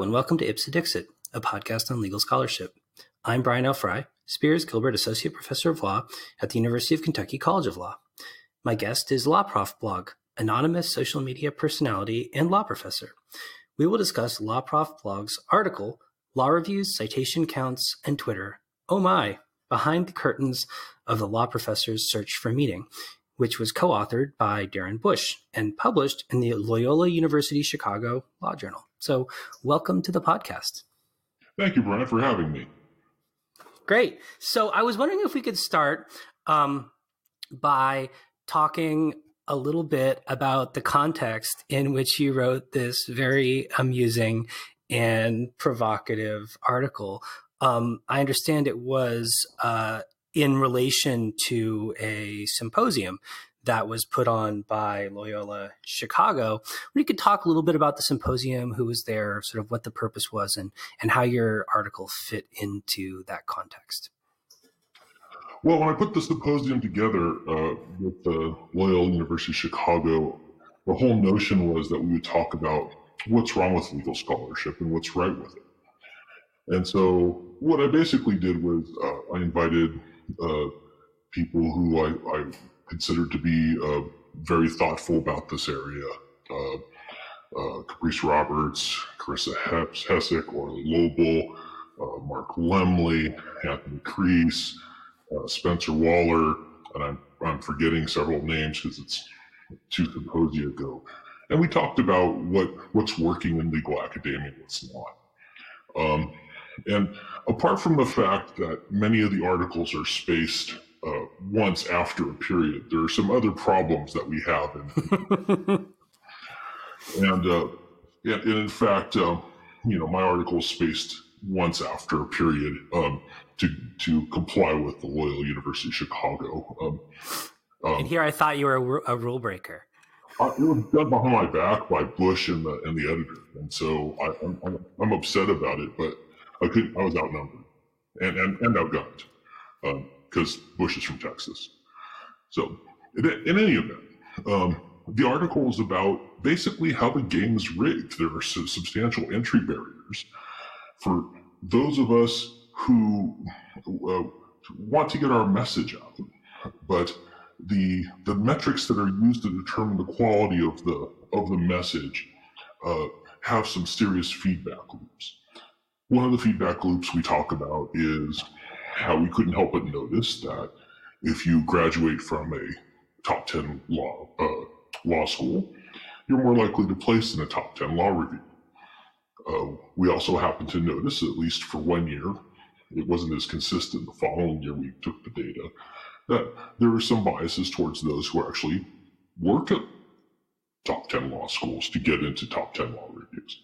and welcome to Ipsa Dixit, a podcast on legal scholarship. I'm Brian L. Fry, Spears Gilbert Associate Professor of Law at the University of Kentucky College of Law. My guest is Lawprofblawg, anonymous social media personality and law professor. We will discuss Lawprofblawg's article, Law Reviews, Citation Counts, and Twitter, oh my, behind the curtains of the law professor's search for meaning, which was co-authored by Darren Bush and published in the Loyola University Chicago Law Journal. So welcome to the podcast. Thank you, Brennan, for having me. Great. So I was wondering if we could start by talking a little bit about the context in which you wrote this very amusing and provocative article. I understand it was in relation to a symposium that was put on by Loyola Chicago. We could talk a little bit about the symposium, who was there, sort of what the purpose was, and how your article fit into that context. Well, when I put the symposium together with the Loyola University Chicago, the whole notion was that we would talk about what's wrong with legal scholarship and what's right with it. And so what I basically did was I invited people who I considered to be very thoughtful about this area. Caprice Roberts, Carissa Hessick, Orly Lobel, Mark Lemley, Anthony Crease, Spencer Waller, and I'm forgetting several names because it's 2 symposia ago. And we talked about what's working in legal academia and what's not. And apart from the fact that many of the articles are spaced once after a period, there are some other problems that we have. And in fact, my article is spaced once after a period to comply with the Loyola University Chicago. And here I thought you were a rule breaker. It was done behind my back by Bush and the editor, and so I'm upset about it, but I was outnumbered and outgunned because Bush is from Texas. So in any event, the article is about basically how the game is rigged. There are substantial entry barriers for those of us who want to get our message out, but the metrics that are used to determine the quality of the message have some serious feedback loops. One of the feedback loops we talk about is how we couldn't help but notice that if you graduate from a top 10 law school, you're more likely to place in a top 10 law review. We also happened to notice, at least for 1 year, it wasn't as consistent the following year we took the data, that there were some biases towards those who actually work at top 10 law schools to get into top 10 law reviews.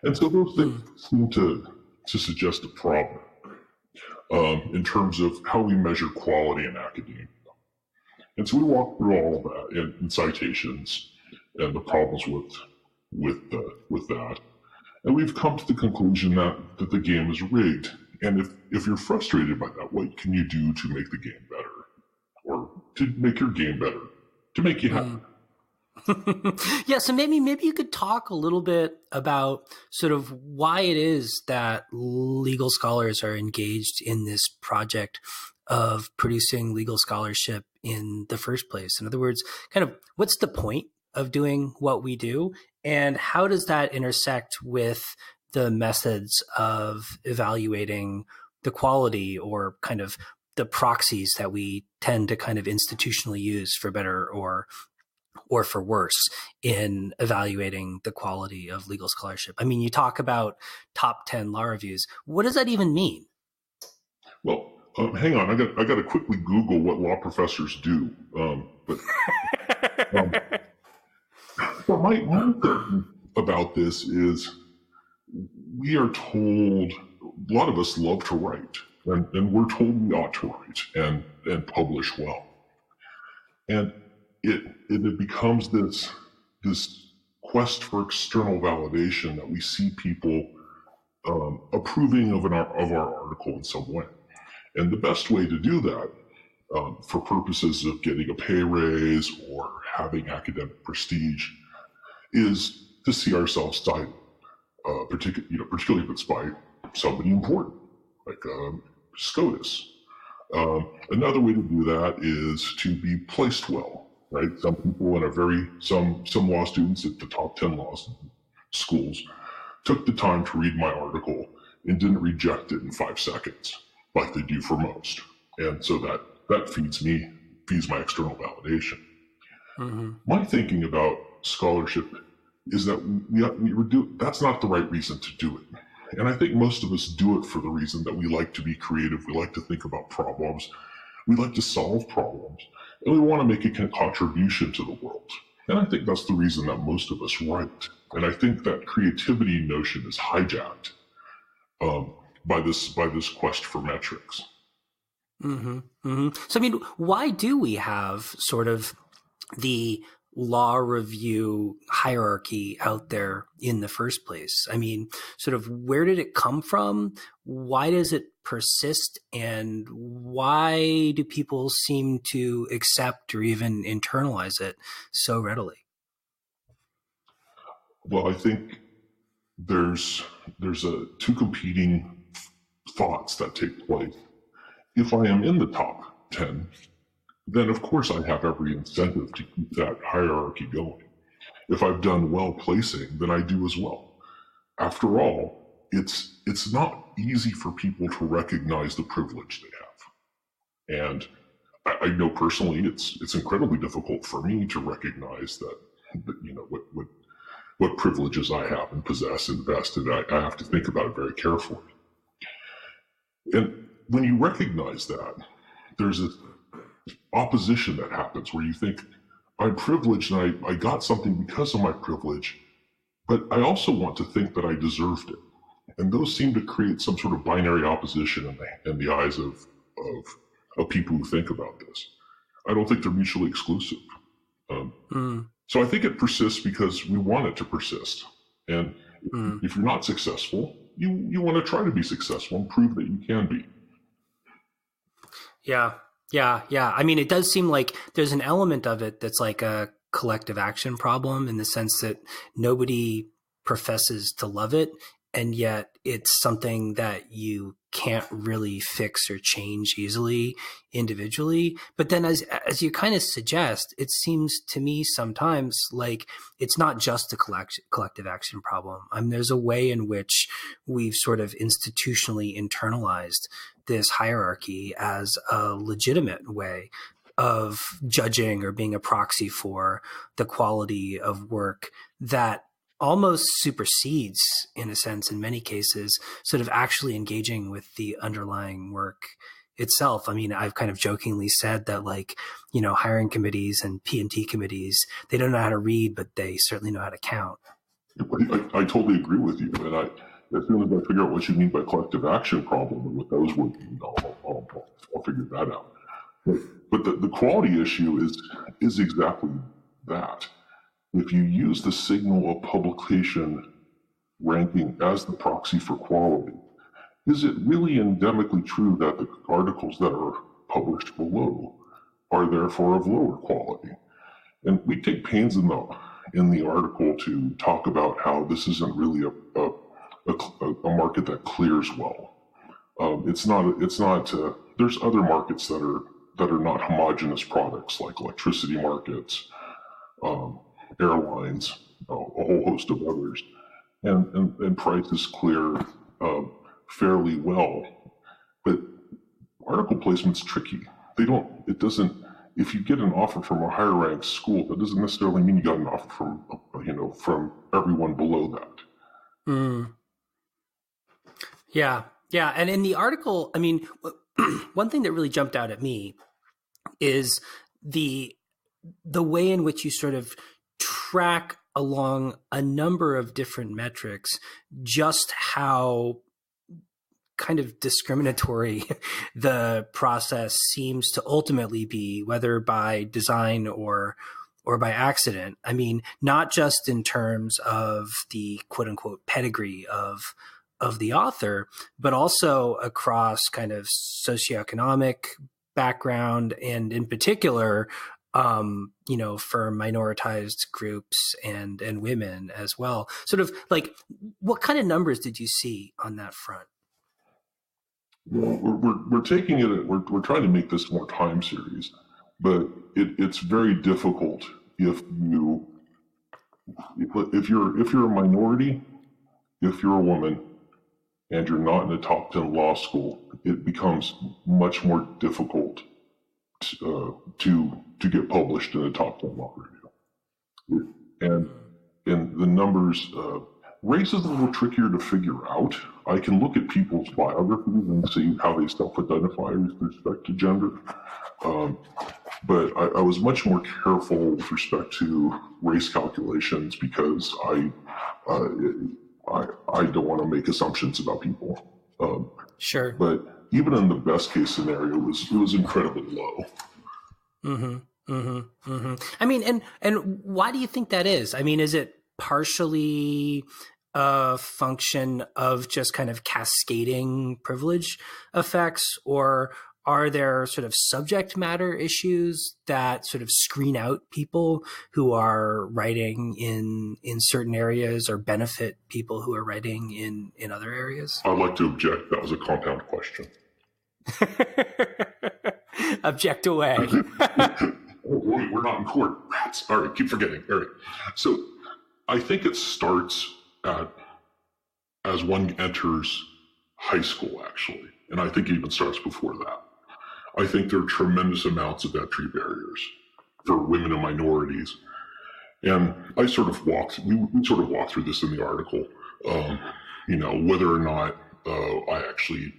And so those things seem to suggest a problem in terms of how we measure quality in academia. And so we walk through all of that in citations and the problems with that. And we've come to the conclusion that the game is rigged. And if you're frustrated by that, what can you do to make the game better? Or to make your game better? To make you happy? Yeah, so maybe you could talk a little bit about sort of why it is that legal scholars are engaged in this project of producing legal scholarship in the first place. In other words, kind of what's the point of doing what we do, and how does that intersect with the methods of evaluating the quality or kind of the proxies that we tend to kind of institutionally use for better or for worse in evaluating the quality of legal scholarship? I mean, you talk about top 10 law reviews. What does that even mean? Well, hang on. I got to quickly Google what law professors do. But my thing about this is we are told, a lot of us love to write, and we're told we ought to write and publish well. And it becomes this quest for external validation that we see people approving of our article in some way. And the best way to do that for purposes of getting a pay raise or having academic prestige is to see ourselves cited. particularly if it's by somebody important, like SCOTUS. Another way to do that is to be placed well, right? Some people some law students at the top 10 law schools took the time to read my article and didn't reject it in 5 seconds like they do for most. And so that feeds my external validation. Mm-hmm. My thinking about scholarship is that that's not the right reason to do it. And I think most of us do it for the reason that we like to be creative. We like to think about problems. We like to solve problems. And we want to make a contribution to the world. And I think that's the reason that most of us write. And I think that creativity notion is hijacked by this quest for metrics. Mm-hmm. Mm-hmm. So, I mean, why do we have sort of the law review hierarchy out there in the first place? I mean, sort of where did it come from? Why does it persist? And why do people seem to accept or even internalize it so readily? Well, I think there's two competing thoughts that take place. If I am in the top 10, then of course I have every incentive to keep that hierarchy going. If I've done well placing, then I do as well. After all, it's not easy for people to recognize the privilege they have. And I know personally it's incredibly difficult for me to recognize that what privileges I have and possess and vested. I have to think about it very carefully. And when you recognize that, there's this opposition that happens where you think, I'm privileged and I got something because of my privilege, but I also want to think that I deserved it. And those seem to create some sort of binary opposition in the eyes of people who think about this. I don't think they're mutually exclusive. So I think it persists because we want it to persist. And if you're not successful, you want to try to be successful and prove that you can be. Yeah. I mean, it does seem like there's an element of it that's like a collective action problem in the sense that nobody professes to love it. And yet it's something that you can't really fix or change easily individually. But then as you kind of suggest, it seems to me sometimes like it's not just a collective action problem. I mean, there's a way in which we've sort of institutionally internalized this hierarchy as a legitimate way of judging or being a proxy for the quality of work that almost supersedes, in a sense, in many cases, sort of actually engaging with the underlying work itself. I mean, I've kind of jokingly said that, like, hiring committees and P&T committees, they don't know how to read, but they certainly know how to count. I totally agree with you. And as soon as I figure out what you mean by collective action problem and what those would mean, I'll figure that out. But the quality issue is exactly that. If you use the signal of publication ranking as the proxy for quality, is it really endemically true that the articles that are published below are therefore of lower quality? And we take pains in the article to talk about how this isn't really a market that clears well. It's not. There's other markets that are not homogeneous products, like electricity markets, airlines, a whole host of others, and prices clear fairly well. But article placement's tricky. If you get an offer from a higher ranked school, that doesn't necessarily mean you got an offer from everyone below that. Yeah. And in the article, I mean, one thing that really jumped out at me is the way in which you sort of track along a number of different metrics just how kind of discriminatory the process seems to ultimately be, whether by design or by accident. I mean, not just in terms of the quote unquote pedigree of the author, but also across kind of socioeconomic background, and in particular, for minoritized groups and women as well. Sort of like, what kind of numbers did you see on that front? Well, we're taking it. We're trying to make this more time series, but it's very difficult if you're a minority, if you're a woman, and you're not in a top 10 law school. It becomes much more difficult to get published in a top 10 law review, and the numbers. Race is a little trickier to figure out. I can look at people's biographies and see how they self-identify with respect to gender. But I was much more careful with respect to race calculations because I don't want to make assumptions about people. Sure. But even in the best case scenario, it was incredibly low. Mm-hmm. Mm-hmm. Mm-hmm. I mean, and why do you think that is? I mean, is it partially a function of just kind of cascading privilege effects, or are there sort of subject matter issues that sort of screen out people who are writing in certain areas or benefit people who are writing in other areas? I'd like to object. That was a compound question. Object away. We're not in court. Rats. All right, keep forgetting. All right. So I think it starts as one enters high school, actually. And I think it even starts before that. I think there are tremendous amounts of entry barriers for women and minorities. And I sort of we sort of walked through this in the article, whether or not I actually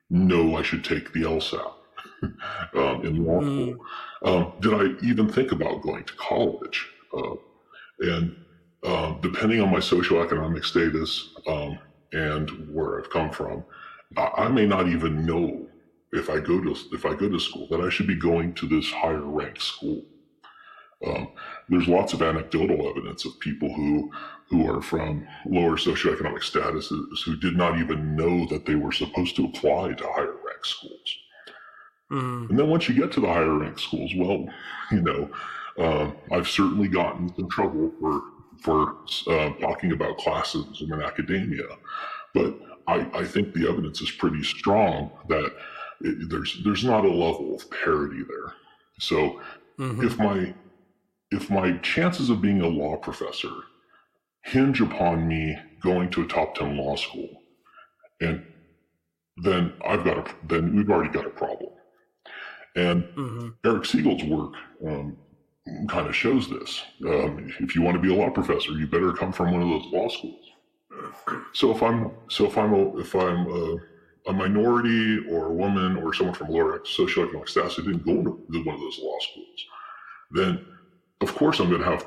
know I should take the LSAT in law school. Did I even think about going to college? And depending on my socioeconomic status and where I've come from, I may not even know if I go to school that I should be going to this higher ranked school. There's lots of anecdotal evidence of people who are from lower socioeconomic statuses who did not even know that they were supposed to apply to higher ranked schools. And then once you get to the higher ranked schools, well, I've certainly gotten in trouble for talking about classism in academia, but I think the evidence is pretty strong that there's not a level of parity there. So if my chances of being a law professor hinge upon me going to a top 10 law school, and then we've already got a problem. And Eric Siegel's work kind of shows this. If you want to be a law professor, you better come from one of those law schools. So if I'm a minority or a woman or someone from lower socioeconomic status who didn't go to one of those law schools, then of course I'm going to have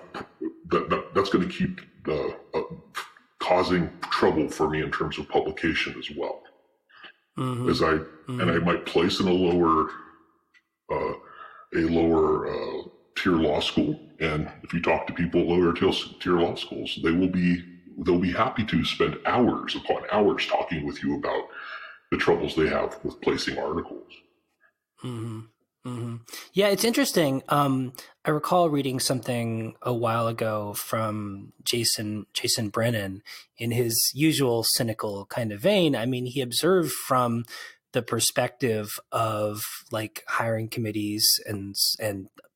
that's going to keep causing trouble for me in terms of publication as well. And I might place in a lower tier law school, and if you talk to people at lower tier law schools, they'll be happy to spend hours upon hours talking with you about the troubles they have with placing articles. Yeah, it's interesting. I recall reading something a while ago from Jason Brennan in his usual cynical kind of vein. I mean, he observed from the perspective of like hiring committees and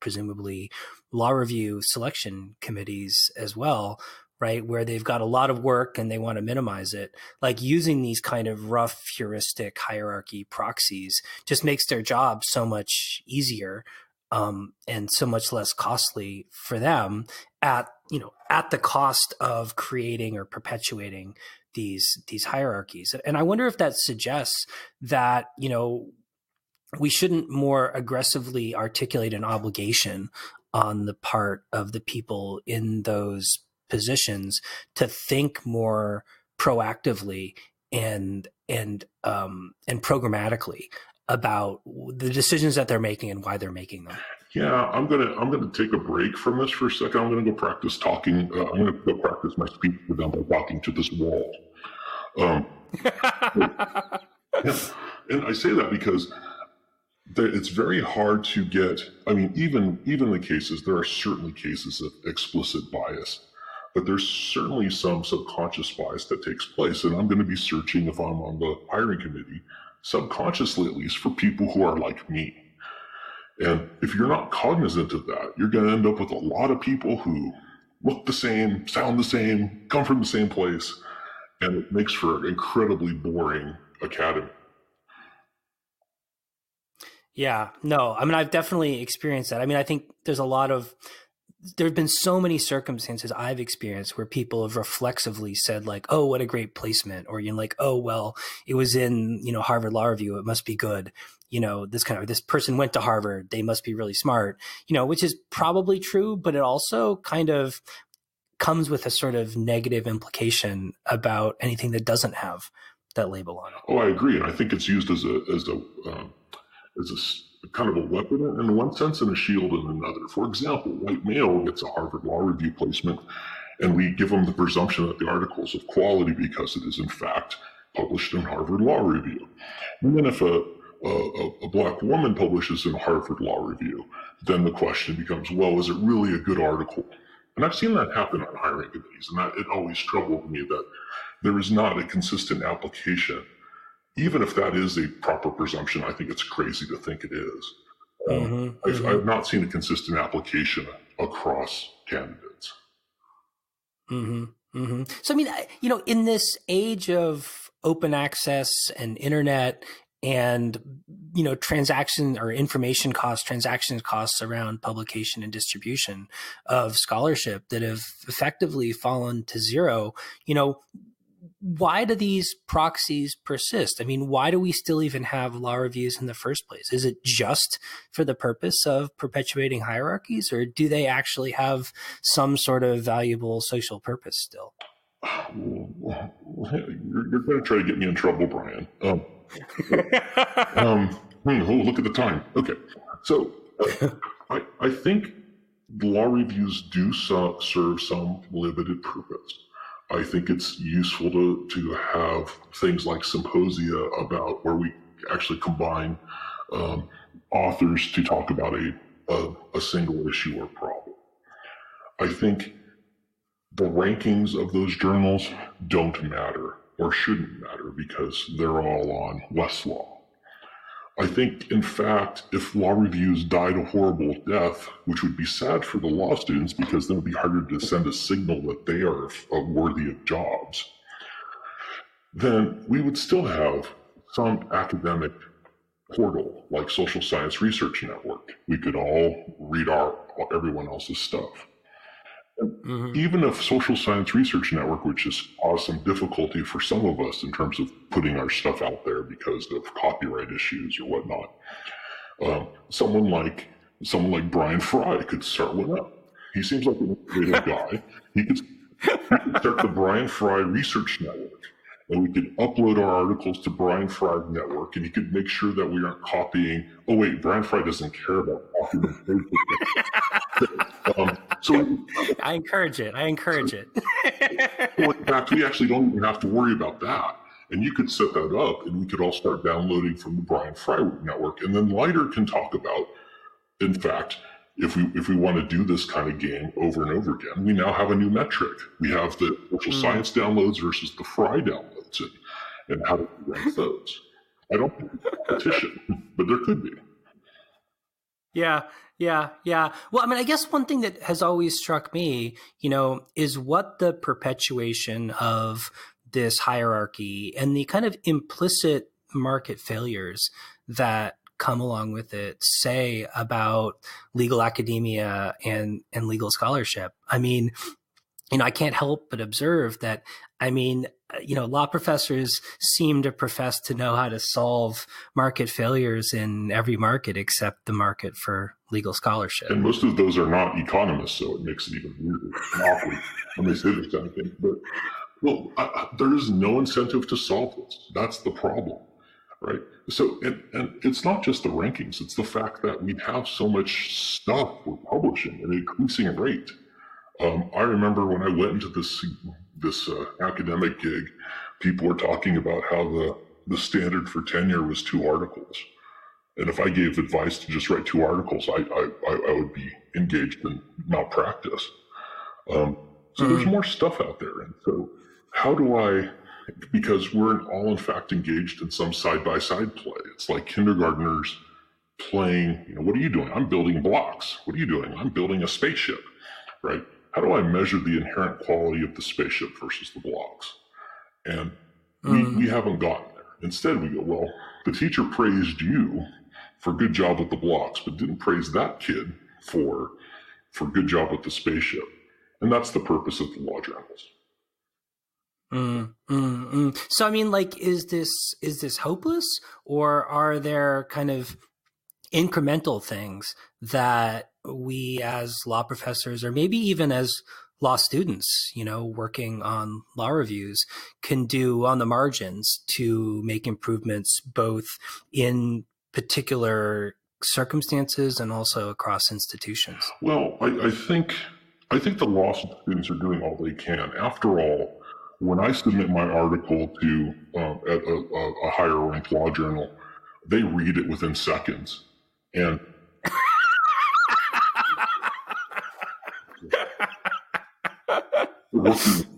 presumably law review selection committees as well, right? Where they've got a lot of work and they want to minimize it. Like using these kind of rough heuristic hierarchy proxies just makes their job so much easier and so much less costly for them at the cost of creating or perpetuating these hierarchies. And I wonder if that suggests that, we shouldn't more aggressively articulate an obligation on the part of the people in those positions to think more proactively and programmatically about the decisions that they're making and why they're making them. Yeah, I'm gonna take a break from this for a second. I'm gonna go practice talking. I'm gonna go practice my speech by talking to this wall. And I say that because it's very hard to get, I mean, even the cases, there are certainly cases of explicit bias, but there's certainly some subconscious bias that takes place. And I'm going to be searching, if I'm on the hiring committee, subconsciously at least, for people who are like me. And if you're not cognizant of that, you're going to end up with a lot of people who look the same, sound the same, come from the same place, and it makes for an incredibly boring academy. Yeah, no, I mean, I've definitely experienced that. I mean, I think there have been so many circumstances I've experienced where people have reflexively said like, oh, what a great placement. Or, like, oh, well, it was in, Harvard Law Review. It must be good. This person went to Harvard. They must be really smart, which is probably true, but it also kind of comes with a sort of negative implication about anything that doesn't have that label on it. Oh, I agree. And I think it's used as a kind of a weapon in one sense and a shield in another. For example, white male gets a Harvard Law Review placement, and we give them the presumption that the article is of quality because it is in fact published in Harvard Law Review. And then if a black woman publishes in Harvard Law Review, then the question becomes, well, is it really a good article? And I've seen that happen on hiring committees, and it always troubled me that there is not a consistent application. Even if that is a proper presumption, I think it's crazy to think it is. I've not seen a consistent application across candidates. So, I mean, in this age of open access and internet and, transaction costs around publication and distribution of scholarship that have effectively fallen to zero, why do these proxies persist? I mean, why do we still even have law reviews in the first place? Is it just for the purpose of perpetuating hierarchies, or do they actually have some sort of valuable social purpose still? You're going to try to get me in trouble, Brian. Look at the time. Okay. So I think law reviews do serve some limited purpose. I think it's useful to have things like symposia about where we actually combine authors to talk about a single issue or problem. I think the rankings of those journals don't matter or shouldn't matter because they're all on Westlaw. I think, in fact, if law reviews died a horrible death, which would be sad for the law students because then it would be harder to send a signal that they are worthy of jobs, then we would still have some academic portal like Social Science Research Network. We could all read everyone else's stuff. Even if Social Science Research Network, which has caused some difficulty for some of us in terms of putting our stuff out there because of copyright issues or whatnot, someone like Brian Fry could start one up. He seems like an innovative guy. He could start the Brian Fry Research Network, and we could upload our articles to Brian Fry Network, and he could make sure that we aren't copying. Oh wait, Brian Fry doesn't care about copying Facebook. So I encourage it. Well, in fact, we actually don't even have to worry about that. And you could set that up, and we could all start downloading from the Brian Fry Network. And then Lighter can talk about, in fact, if we want to do this kind of game over and over again, we now have a new metric. We have the social science downloads versus the Fry downloads, and how to rank those. I don't think it's a competition, but there could be. Yeah. Well, I mean, I guess one thing that has always struck me, is what the perpetuation of this hierarchy and the kind of implicit market failures that come along with it say about legal academia and legal scholarship. I mean, I can't help but observe that, law professors seem to profess to know how to solve market failures in every market except the market for legal scholarship. And most of those are not economists, so it makes it even weirder and awkward when they say this kind of thing. But, there is no incentive to solve this. That's the problem, right? So, and it's not just the rankings. It's the fact that we have so much stuff we're publishing at an increasing rate. I remember when I went into this academic gig, people were talking about how the standard for tenure was 2 articles. And if I gave advice to just write 2 articles, I would be engaged in malpractice. So there's more stuff out there. And so how do I, because we're all in fact engaged in some side-by-side play. It's like kindergartners playing, what are you doing? I'm building blocks. What are you doing? I'm building a spaceship, right? How do I measure the inherent quality of the spaceship versus the blocks? And we haven't gotten there. Instead, we go, well, the teacher praised you for good job with the blocks, but didn't praise that kid for good job with the spaceship. And that's the purpose of the law journals. So, I mean, like, is this hopeless, or are there kind of incremental things that we as law professors, or maybe even as law students, working on law reviews, can do on the margins to make improvements both in particular circumstances and also across institutions? Well, I think the law students are doing all they can. After all, when I submit my article to a higher ranked law journal, they read it within seconds. And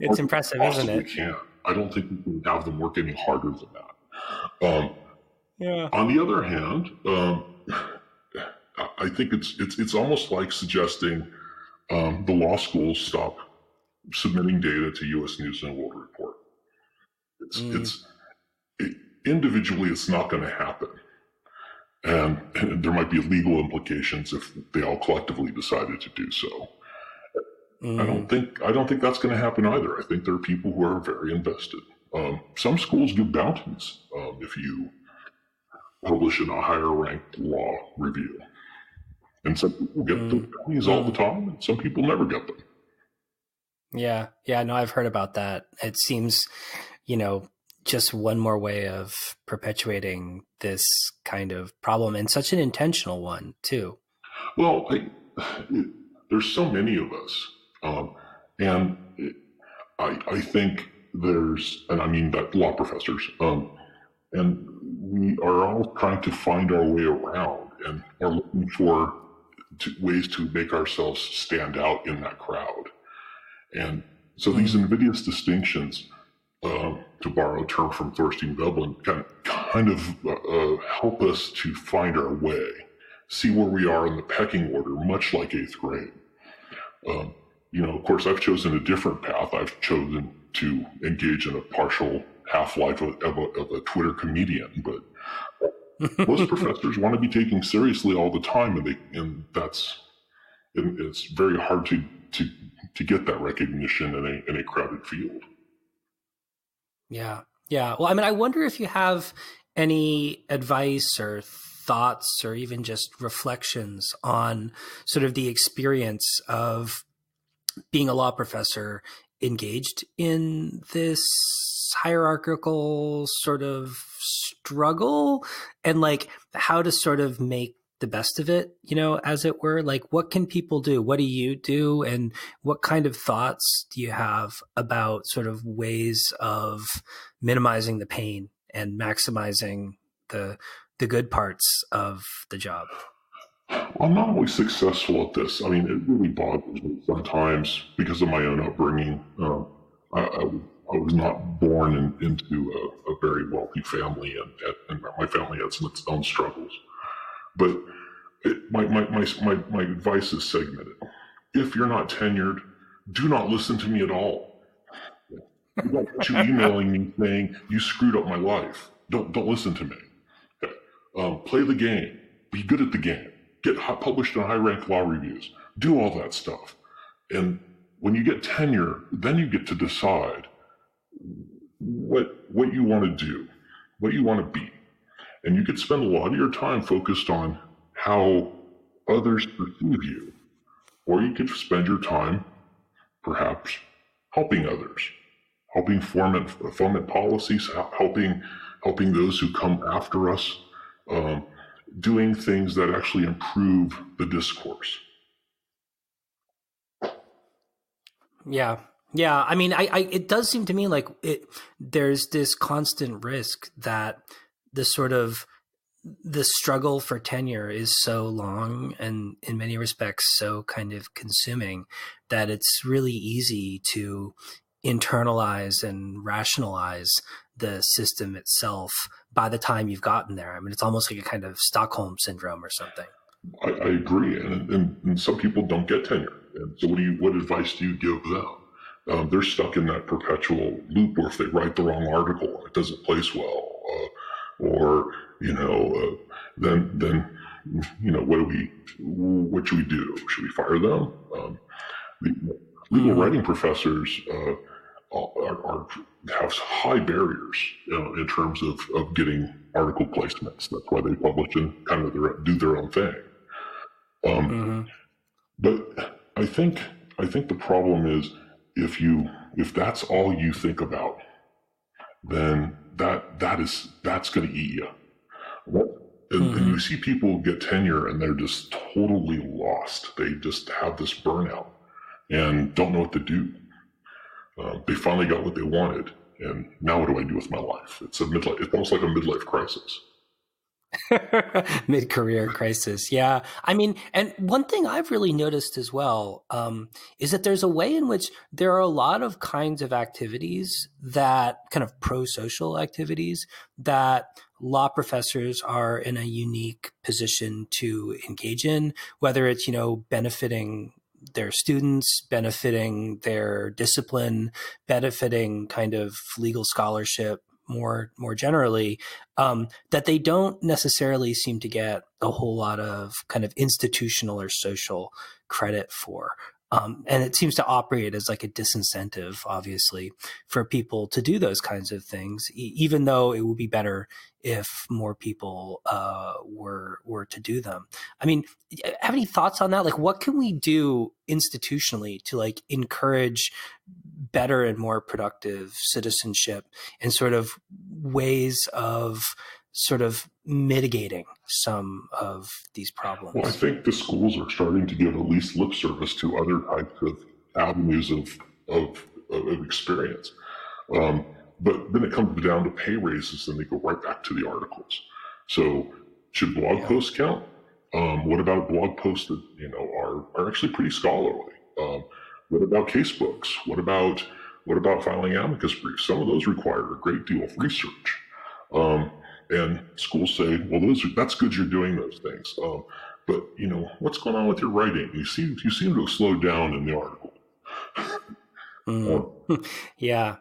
it's impressive, isn't it? I don't think we can have them work any harder than that. On the other hand, I think it's almost like suggesting the law schools stop submitting data to U.S. News and World Report. Individually, it's not going to happen. And there might be legal implications if they all collectively decided to do so. I don't think that's going to happen either. I think there are people who are very invested. Some schools do bounties if you publish in a higher ranked law review. And some people get the bounties all the time, and some people never get them. Yeah, no, I've heard about that. It seems, just one more way of perpetuating this kind of problem, and such an intentional one too. Well, there's so many of us, and I think and I mean that law professors, and we are all trying to find our way around and are looking for ways to make ourselves stand out in that crowd. And so these invidious distinctions, to borrow a term from Thorstein Veblen, kind of help us to find our way, see where we are in the pecking order, much like 8th grade. Of course, I've chosen a different path. I've chosen to engage in a partial half-life of a Twitter comedian, but most professors want to be taken seriously all the time, and it's very hard to get that recognition in a crowded field. Yeah. Well, I mean, I wonder if you have any advice or thoughts or even just reflections on sort of the experience of being a law professor engaged in this hierarchical sort of struggle, and like how to sort of make the best of it, as it were. Like, what can people do? What do you do? And what kind of thoughts do you have about sort of ways of minimizing the pain and maximizing the good parts of the job? I'm not always successful at this. I mean, it really bothers me sometimes because of my own upbringing. I was not born into a very wealthy family, and my family had some of its own struggles. But my advice is segmented. If you're not tenured, do not listen to me at all. You don't want you emailing me saying you screwed up my life. Don't listen to me. Okay. Play the game. Be good at the game. Get published in high-ranked law reviews. Do all that stuff. And when you get tenure, then you get to decide what you want to do, what you want to be. And you could spend a lot of your time focused on how others perceive you. Or you could spend your time, perhaps, helping others, helping foment policies, helping those who come after us, doing things that actually improve the discourse. Yeah. I mean, it does seem to me like there's this constant risk that the sort of the struggle for tenure is so long and in many respects so kind of consuming that it's really easy to internalize and rationalize the system itself by the time you've gotten there. I mean, it's almost like a kind of Stockholm syndrome or something. I agree, and some people don't get tenure. And so, what advice do you give them? They're stuck in that perpetual loop where if they write the wrong article, it doesn't place well, or then what should we do? Should we fire them? The legal writing professors have high barriers in terms of getting article placements. That's why they publish and kind of do their own thing. But I think the problem is if that's all you think about, then that's going to eat you. And you see people get tenure and they're just totally lost. They just have this burnout and don't know what to do. They finally got what they wanted, and now what do I do with my life? It's almost like a midlife crisis. Mid-career crisis. Yeah. I mean, and one thing I've really noticed as well is that there's a way in which there are a lot of kinds of activities that kind of pro-social activities that law professors are in a unique position to engage in, whether it's, benefiting their students, benefiting their discipline, benefiting kind of legal scholarship more generally, that they don't necessarily seem to get a whole lot of kind of institutional or social credit for. And it seems to operate as like a disincentive, obviously, for people to do those kinds of things, even though it would be better if more people were to do them. I mean, have any thoughts on that? Like, what can we do institutionally to like encourage better and more productive citizenship and sort of ways of sort of mitigating some of these problems? Well, I think the schools are starting to give at least lip service to other types of avenues of experience. But then it comes down to pay raises and they go right back to the articles. So should blog posts count? What about blog posts that, are actually pretty scholarly? What about casebooks? What about filing amicus briefs? Some of those require a great deal of research. And schools say, well, that's good you're doing those things. But what's going on with your writing? You seem to have slowed down in the article. Yeah.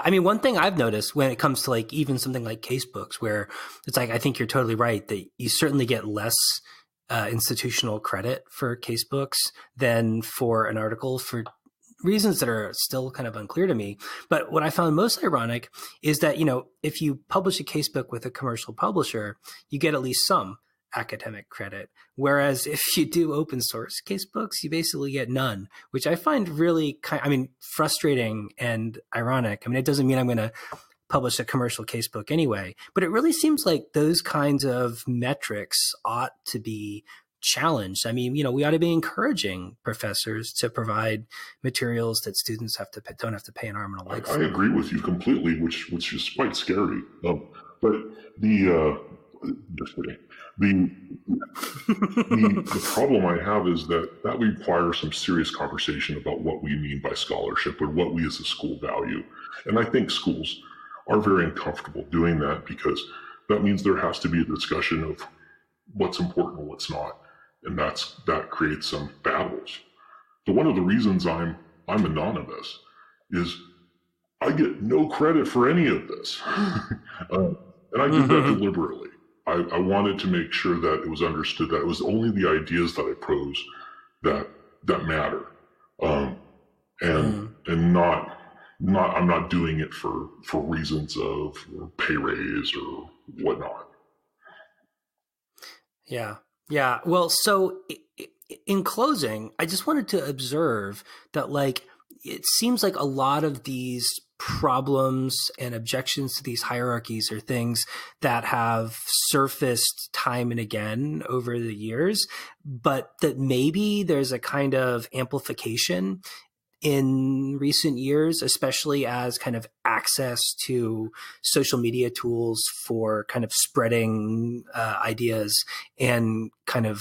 I mean, one thing I've noticed when it comes to like even something like casebooks, where it's like, I think you're totally right that you certainly get less institutional credit for casebooks than for an article for reasons that are still kind of unclear to me. But what I found most ironic is that, if you publish a casebook with a commercial publisher, you get at least some academic credit. Whereas if you do open source casebooks, you basically get none, which I find really frustrating and ironic. I mean, it doesn't mean I'm going to publish a commercial casebook anyway, but it really seems like those kinds of metrics ought to be challenged. I mean, we ought to be encouraging professors to provide materials that students don't have to pay an arm and a leg for. I agree with you completely, which is quite scary. But just kidding. The problem I have is that requires some serious conversation about what we mean by scholarship and what we as a school value. And I think schools are very uncomfortable doing that because that means there has to be a discussion of what's important and what's not. And that creates some battles. So one of the reasons I'm anonymous is I get no credit for any of this. And I did that deliberately. I wanted to make sure that it was understood that it was only the ideas that I prose that matter. And not I'm not doing it for reasons of pay raise or whatnot. Yeah. Well, so in closing, I just wanted to observe that it seems like a lot of these problems and objections to these hierarchies are things that have surfaced time and again over the years, but that maybe there's a kind of amplification in recent years, especially as kind of access to social media tools for kind of spreading ideas and kind of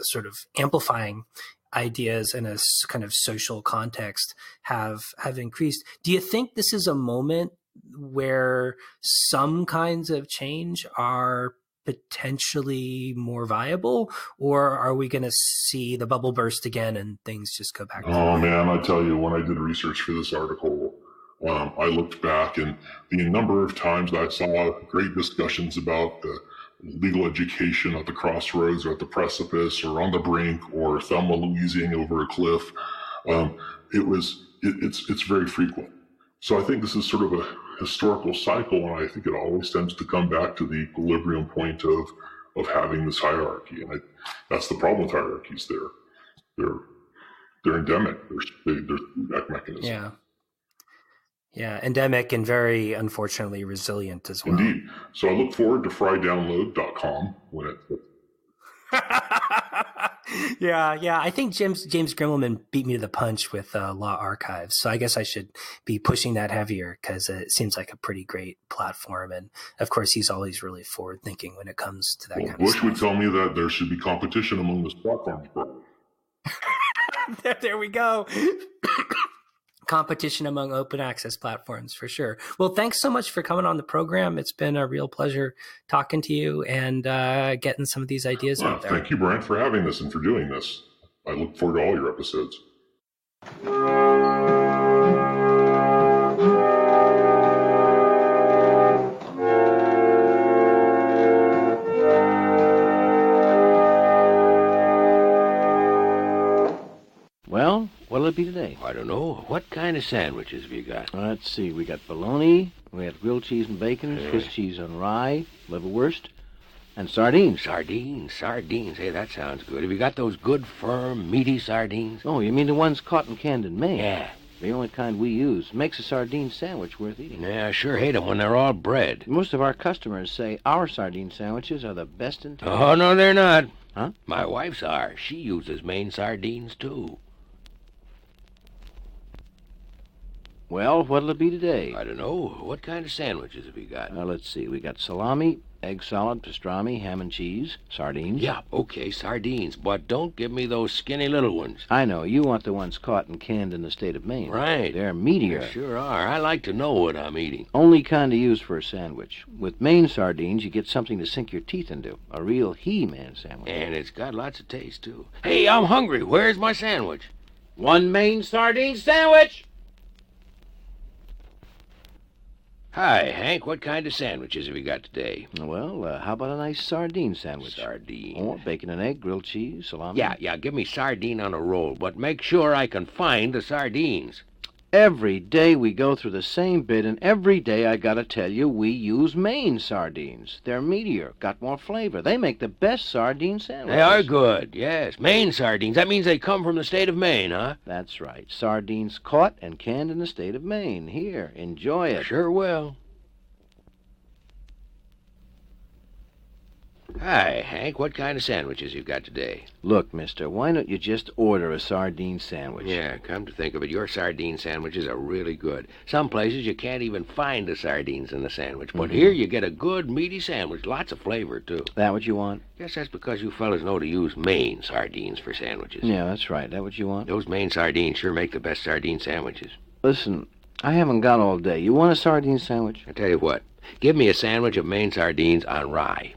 sort of amplifying ideas in a kind of social context have increased. Do you think this is a moment where some kinds of change are potentially more viable, or are we going to see the bubble burst again and things just go back to normal? Man, I tell you, when I did research for this article, I looked back, and the number of times that I saw great discussions about the legal education at the crossroads or at the precipice or on the brink or Thelma Louising over a cliff, it's very frequent. So I think this is sort of a historical cycle, and I think it always tends to come back to the equilibrium point of having this hierarchy. And that's the problem with hierarchies. They're endemic. They're feedback mechanism. Yeah, endemic and very, unfortunately, resilient as well. Indeed. So I look forward to frydownload.com when it... Yeah. I think James Grimmelman beat me to the punch with Law Archives. So I guess I should be pushing that heavier because it seems like a pretty great platform. And of course, he's always really forward thinking when it comes to that kind of stuff. Bush would tell me that there should be competition among those platforms, bro. There we go. Competition among open access platforms for sure. Well, thanks so much for coming on the program. It's been a real pleasure talking to you and getting some of these ideas out there. Thank you, Brian, for having this and for doing this. I look forward to all your episodes. Well, what'll it be today? I don't know. What kind of sandwiches have you got? Let's see. We got bologna, we had grilled cheese and bacon, Swiss cheese on rye, liverwurst, and sardines. Sardines. Hey, that sounds good. Have you got those good, firm, meaty sardines? Oh, you mean the ones caught and canned in Maine? Yeah. The only kind we use. Makes a sardine sandwich worth eating. Yeah, I sure hate them when they're all bread. Most of our customers say our sardine sandwiches are the best in town. Oh, no, they're not. Huh? My wife's are. She uses Maine sardines, too. Well, what'll it be today? I don't know. What kind of sandwiches have you got? Let's see. We got salami, egg salad, pastrami, ham and cheese, sardines. Yeah, okay, sardines. But don't give me those skinny little ones. I know. You want the ones caught and canned in the state of Maine. Right. They're meatier. They sure are. I like to know what I'm eating. Only kind to use for a sandwich. With Maine sardines, you get something to sink your teeth into. A real He-Man sandwich. And it's got lots of taste, too. Hey, I'm hungry. Where's my sandwich? One Maine sardine sandwich! Hi, Hank. What kind of sandwiches have you got today? Well, how about a nice sardine sandwich? Sardine. Or bacon and egg, grilled cheese, salami. Yeah, give me sardine on a roll, but make sure I can find the sardines. Every day we go through the same bit, and every day I gotta tell you, we use Maine sardines. They're meatier, got more flavor. They make the best sardine sandwiches. They are good, yes. Maine sardines. That means they come from the state of Maine, huh? That's right. Sardines caught and canned in the state of Maine. Here, enjoy it. Sure will. Hi, Hank. What kind of sandwiches you got today? Look, mister, why don't you just order a sardine sandwich? Yeah, come to think of it, your sardine sandwiches are really good. Some places you can't even find the sardines in the sandwich, but here you get a good, meaty sandwich. Lots of flavor, too. That what you want? Guess that's because you fellas know to use Maine sardines for sandwiches. Yeah, that's right. That what you want? Those Maine sardines sure make the best sardine sandwiches. Listen, I haven't got all day. You want a sardine sandwich? I tell you what, give me a sandwich of Maine sardines on rye.